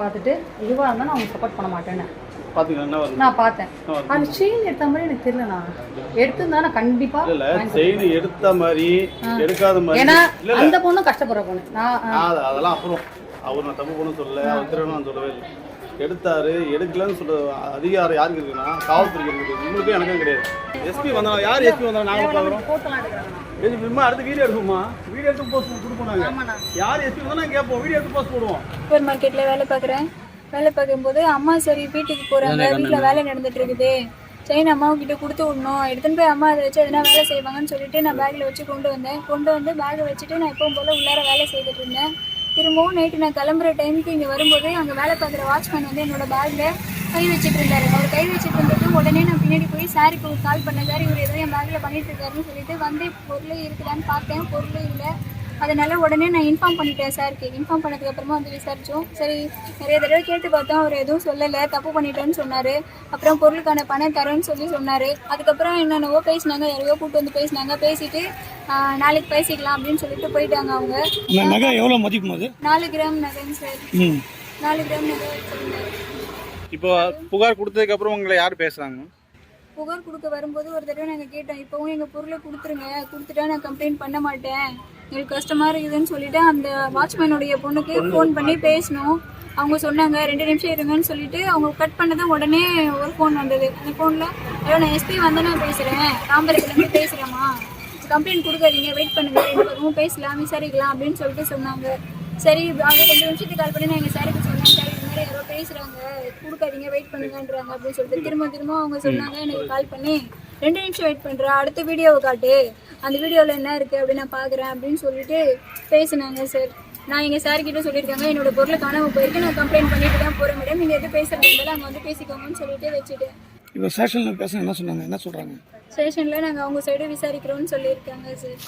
பார்த்துட்டு இதுவாக இருந்தால் நான் அவங்க சப்போர்ட் பண்ண மாட்டேன்னு பாத்தீங்களா? நான் பார்த்தேன். அது செயின் எடுத்த மாதிரி எனக்கு தெரியலண்ணா. எடுத்திருந்தா நான் கண்டிப்பா செயின் எடுத்த மாதிரி எடுக்காத மாதிரி. ஏன்னா அந்த பொண்ணு கஷ்டப்படுற பொண்ணு. அதெல்லாம் அப்புறம் அவர் நான் தப்பு பொண்ணு சொல்லல, அவர் திருடணும் சொல்லவே இல்லை. எடுத்தாரு எடுக்கலன்னு சொல்ற அதிகாரம் யாருக்கு இருக்குன்னா காவல்துறைக்கு இருக்குது. உங்களுக்கும் எனக்கும் கிடையாது. எஸ்பி வந்தாங்க. யார் எஸ்பி வந்தாங்க? நாங்களும் பார்க்குறோம். போட்டோலாம் எடுக்கிறாங்க. அடுத்து வீடியோ எடுப்போமா? வீடியோ எடுத்து போஸ்ட் கொடுப்போம். நாங்கள் யார் எஸ்பி வந்தால் நாங்கள் கேட்போம். வீடியோ எடுத்து போஸ்ட் போடுவோம். சூப்பர் மார்க்கெட்டில் வேலை பார்க்குறேன். வேலை பார்க்கும்போது அம்மா சரி வீட்டுக்கு போகிறாங்க, வீட்டில் வேலை நடந்துட்டு இருக்குது, செயின் அம்மாவுக்கிட்ட கொடுத்து விடணும், எடுத்துன்னு போய் அம்மா அதை வச்சு எதனா வேலை செய்வாங்கன்னு சொல்லிட்டு நான் பேக்கில் வச்சு கொண்டு வந்து பேக்கை வச்சுட்டு நான் எப்பவும் போல் உள்ளார வேலை செய்துட்டு இருந்தேன். திரும்பவும் நைட்டு நான் கிளம்புற டைமுக்கு இங்கே வரும்போது அங்கே வேலை பார்க்குற வாட்ச்மேன் வந்து என்னோட பேக்கில் கை வச்சுட்டு இருந்தாரு. அவர் கை வச்சுட்டு இருந்தது உடனே நான் பின்னாடி போய் சாருக்கு கால் பண்ணேன். சார் இவர் ஏதோ என் பேக்கில் பண்ணிட்டு இருக்காருன்னு சொல்லிட்டு வந்து பொருள் இருக்குதான்னு பார்த்தேன். பொருள் இல்லை. அதனால உடனே நான் இன்ஃபார்ம் பண்ணிட்டேன் சாருக்கு. இன்ஃபார்ம் பண்ணதுக்கப்புறமா வந்து விசாரித்தோம். சரி நிறைய தடவை கேட்டு பார்த்தோம், அவர் எதுவும் சொல்லலை, தப்பு பண்ணிட்டேன்னு சொன்னார். அப்புறம் பொருளுக்கான பணம் தரேன்னு சொன்னார். அதுக்கப்புறம் என்னென்னவோ பேசினாங்க, யாரையோ கூப்பிட்டு வந்து பேசினாங்க. பேசிட்டு நாளைக்கு பேசிக்கலாம் அப்படின்னு சொல்லிட்டு போயிட்டாங்க. அவங்க நகை எவ்வளோ மதிப்பு? அது 4 கிராம் நகைங்க சார். 4 கிராம் நகை வச்சுருந்தாரு. இப்போ புகார் கொடுத்ததுக்கு அப்புறம் உங்களை யார் பேசுறாங்க? புகார் கொடுக்க வரும்போது ஒரு தடவை நாங்கள் கேட்டோம், இப்போவும் எங்கள் பொருளை கொடுத்துருங்க, கொடுத்துட்டா நான் கம்ப்ளைண்ட் பண்ண மாட்டேன், எங்களுக்கு கஷ்டமாக இருக்குதுன்னு சொல்லிட்டு அந்த வாட்ச்மேனுடைய பொண்ணுக்கு ஃபோன் பண்ணி பேசணும். அவங்க சொன்னாங்க 2 நிமிஷம் இருங்கன்னு சொல்லிட்டு அவங்க கட் பண்ணதான் உடனே ஒரு ஃபோன் வந்தது. அந்த ஃபோனில் ஹலோ நான் எஸ்பி வந்தேன்னா பேசுகிறேன், தாம்பரத்துலேருந்து பேசுகிறேம்மா, கம்ப்ளைண்ட் கொடுக்காதீங்க, வெயிட் பண்ணுங்க, 2 பக்கமும் பேசலாம் விசாரிக்கலாம் அப்படின்னு சொல்லிட்டு சொன்னாங்க. சரி அவங்க 2 நிமிஷத்துக்கு கால் பண்ணி நான் எங்கள் சாருக்கு சொன்னேன், சார் இந்த மாதிரி யாரோ பேசுகிறாங்க, கொடுக்காதீங்க வெயிட் பண்ணுங்கன்றாங்க அப்படின்னு சொல்லிட்டு திரும்ப அவங்க சொன்னாங்க. எனக்கு கால் பண்ணி 2 நிமிஷம் வெயிட் பண்ணுறேன், அடுத்த வீடியோவை காட்டு, அந்த வீடியோவில் என்ன இருக்குது அப்படின்னு நான் பார்க்குறேன் அப்படின்னு சொல்லிட்டு பேசினாங்க சார். நான் எங்கள் சார்கிட்ட சொல்லியிருக்காங்க என்னோட பொருளை காணாமல் போயிருக்கு, நான் கம்ப்ளைண்ட் பண்ணிட்டு தான் போகிறேன் மேடம், நீங்கள் எது பேசுகிறது இருந்தாலும் அங்கே வந்து பேசிக்கோங்கன்னு சொல்லிட்டு வச்சுட்டேன். இப்போ ஸ்டேஷனில் பேச என்ன சொன்னாங்க? என்ன சொல்கிறாங்க? ஸ்டேஷனில் நாங்கள் அவங்க சைடு விசாரிக்கிறோன்னு சொல்லியிருக்காங்க சார்.